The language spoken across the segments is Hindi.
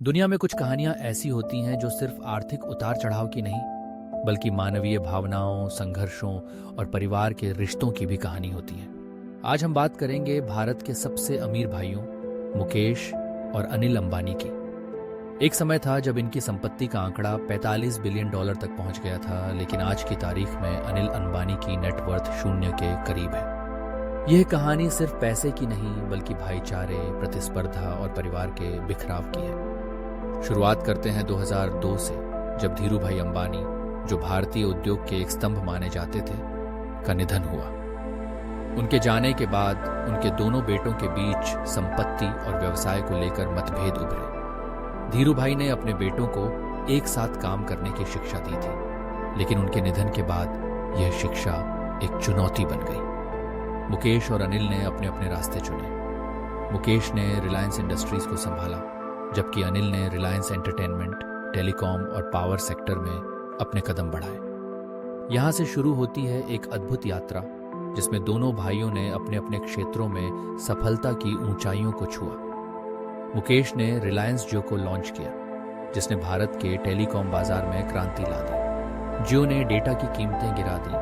दुनिया में कुछ कहानियां ऐसी होती हैं जो सिर्फ आर्थिक उतार चढ़ाव की नहीं, बल्कि मानवीय भावनाओं, संघर्षों और परिवार के रिश्तों की भी कहानी होती है। आज हम बात करेंगे भारत के सबसे अमीर भाइयों मुकेश और अनिल अंबानी की। एक समय था जब इनकी संपत्ति का आंकड़ा 45 बिलियन डॉलर तक पहुंच गया था, लेकिन आज की तारीख में अनिल अंबानी की नेटवर्थ शून्य के करीब है। यह कहानी सिर्फ पैसे की नहीं, बल्कि भाईचारे, प्रतिस्पर्धा और परिवार के बिखराव की है। शुरुआत करते हैं 2002 से, जब धीरूभाई अंबानी, जो भारतीय उद्योग के एक स्तंभ माने जाते थे, का निधन हुआ। उनके जाने के बाद उनके दोनों बेटों के बीच संपत्ति और व्यवसाय को लेकर मतभेद उभरे। धीरूभाई ने अपने बेटों को एक साथ काम करने की शिक्षा दी थी, लेकिन उनके निधन के बाद यह शिक्षा एक चुनौती बन गई। मुकेश और अनिल ने अपने अपने रास्ते चुने। मुकेश ने रिलायंस इंडस्ट्रीज को संभाला, जबकि अनिल ने रिलायंस एंटरटेनमेंट, टेलीकॉम और पावर सेक्टर में अपने कदम बढ़ाए। यहां से शुरू होती है एक अद्भुत यात्रा, जिसमें दोनों भाइयों ने अपने अपने क्षेत्रों में सफलता की ऊंचाइयों को छुआ। मुकेश ने रिलायंस जियो को लॉन्च किया, जिसने भारत के टेलीकॉम बाजार में क्रांति ला दी। जियो ने डेटा की कीमतें गिरा दी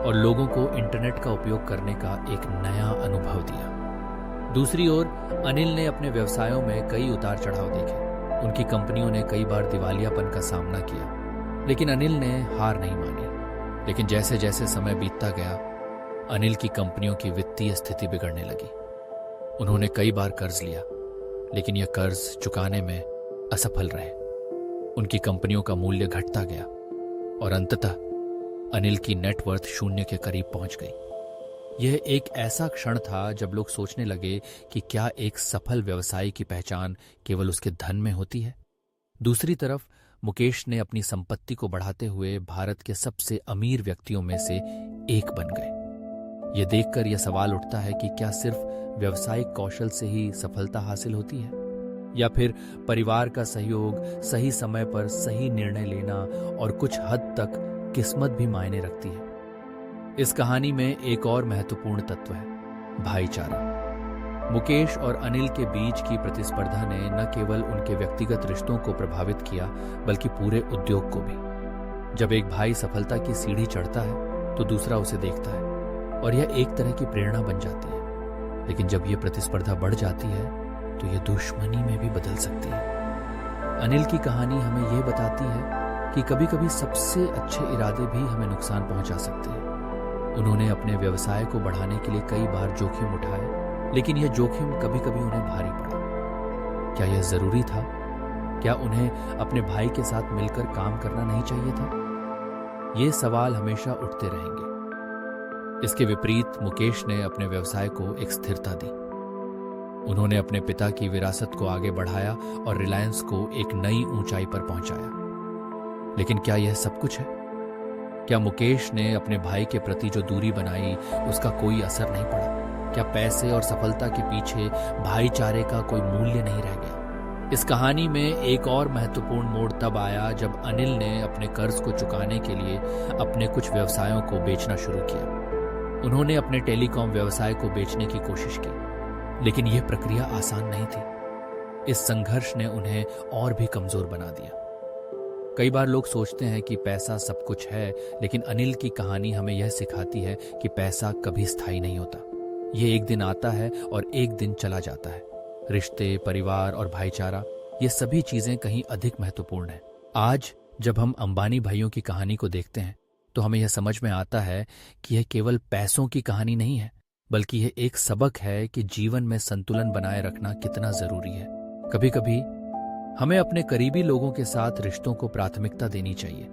और लोगों को इंटरनेट का उपयोग करने का एक नया अनुभव दिया। दूसरी ओर अनिल ने अपने व्यवसायों में कई उतार चढ़ाव देखे। उनकी कंपनियों ने कई बार दिवालियापन का सामना किया, लेकिन अनिल ने हार नहीं मानी। लेकिन जैसे जैसे समय बीतता गया, अनिल की कंपनियों की वित्तीय स्थिति बिगड़ने लगी। उन्होंने कई बार कर्ज लिया, लेकिन यह कर्ज चुकाने में असफल रहे। उनकी कंपनियों का मूल्य घटता गया और अंततः अनिल की नेटवर्थ शून्य के करीब पहुंच गई। यह एक ऐसा क्षण था जब लोग सोचने लगे कि क्या एक सफल व्यवसायी की पहचान केवल उसके धन में होती है। दूसरी तरफ मुकेश ने अपनी संपत्ति को बढ़ाते हुए भारत के सबसे अमीर व्यक्तियों में से एक बन गए। यह देखकर यह सवाल उठता है कि क्या सिर्फ व्यावसायिक कौशल से ही सफलता हासिल होती है, या फिर परिवार का सहयोग, सही समय पर सही निर्णय लेना और कुछ हद तक किस्मत भी मायने रखती है। इस कहानी में एक और महत्वपूर्ण तत्व है, भाईचारा। मुकेश और अनिल के बीच की प्रतिस्पर्धा ने न केवल उनके व्यक्तिगत रिश्तों को प्रभावित किया, बल्कि पूरे उद्योग को भी। जब एक भाई सफलता की सीढ़ी चढ़ता है तो दूसरा उसे देखता है और यह एक तरह की प्रेरणा बन जाती है। लेकिन जब यह प्रतिस्पर्धा बढ़ जाती है तो यह दुश्मनी में भी बदल सकती है। अनिल की कहानी हमें यह बताती है कि कभी कभी सबसे अच्छे इरादे भी हमें नुकसान पहुंचा सकते हैं। उन्होंने अपने व्यवसाय को बढ़ाने के लिए कई बार जोखिम उठाए, लेकिन यह जोखिम कभी कभी उन्हें भारी पड़ा। क्या यह जरूरी था? क्या उन्हें अपने भाई के साथ मिलकर काम करना नहीं चाहिए था? ये सवाल हमेशा उठते रहेंगे। इसके विपरीत मुकेश ने अपने व्यवसाय को एक स्थिरता दी। उन्होंने अपने पिता की विरासत को आगे बढ़ाया और रिलायंस को एक नई ऊंचाई पर पहुंचाया। लेकिन क्या यह सब कुछ है? क्या मुकेश ने अपने भाई के प्रति जो दूरी बनाई, उसका कोई असर नहीं पड़ा? क्या पैसे और सफलता के पीछे भाईचारे का कोई मूल्य नहीं रह गया? इस कहानी में एक और महत्वपूर्ण मोड़ तब आया जब अनिल ने अपने कर्ज को चुकाने के लिए अपने कुछ व्यवसायों को बेचना शुरू किया। उन्होंने अपने टेलीकॉम व्यवसाय को बेचने की कोशिश की, लेकिन यह प्रक्रिया आसान नहीं थी। इस संघर्ष ने उन्हें और भी कमजोर बना दिया। कई बार लोग सोचते हैं कि पैसा सब कुछ है, लेकिन अनिल की कहानी हमें यह सिखाती है कि पैसा कभी स्थायी नहीं होता। यह एक दिन आता है और एक दिन चला जाता है। रिश्ते, परिवार और भाईचारा, ये सभी चीजें कहीं अधिक महत्वपूर्ण हैं। आज जब हम अंबानी भाइयों की कहानी को देखते हैं, तो हमें यह समझ में आता है कि यह केवल पैसों की कहानी नहीं है, बल्कि यह एक सबक है कि जीवन में संतुलन बनाए रखना कितना जरूरी है। कभी कभी हमें अपने करीबी लोगों के साथ रिश्तों को प्राथमिकता देनी चाहिए,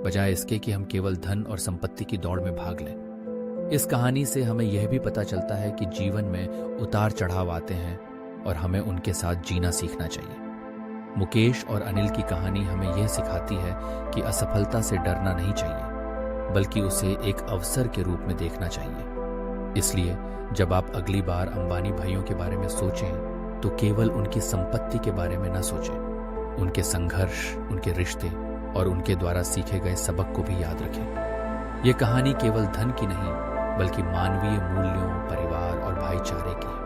बजाय इसके कि हम केवल धन और संपत्ति की दौड़ में भाग लें। इस कहानी से हमें यह भी पता चलता है कि जीवन में उतार चढ़ाव आते हैं और हमें उनके साथ जीना सीखना चाहिए। मुकेश और अनिल की कहानी हमें यह सिखाती है कि असफलता से डरना नहीं चाहिए, बल्कि उसे एक अवसर के रूप में देखना चाहिए। इसलिए जब आप अगली बार अंबानी भाइयों के बारे में सोचें, तो केवल उनकी संपत्ति के बारे में न सोचें। उनके संघर्ष, उनके रिश्ते और उनके द्वारा सीखे गए सबक को भी याद रखें। यह कहानी केवल धन की नहीं, बल्कि मानवीय मूल्यों, परिवार और भाईचारे की है।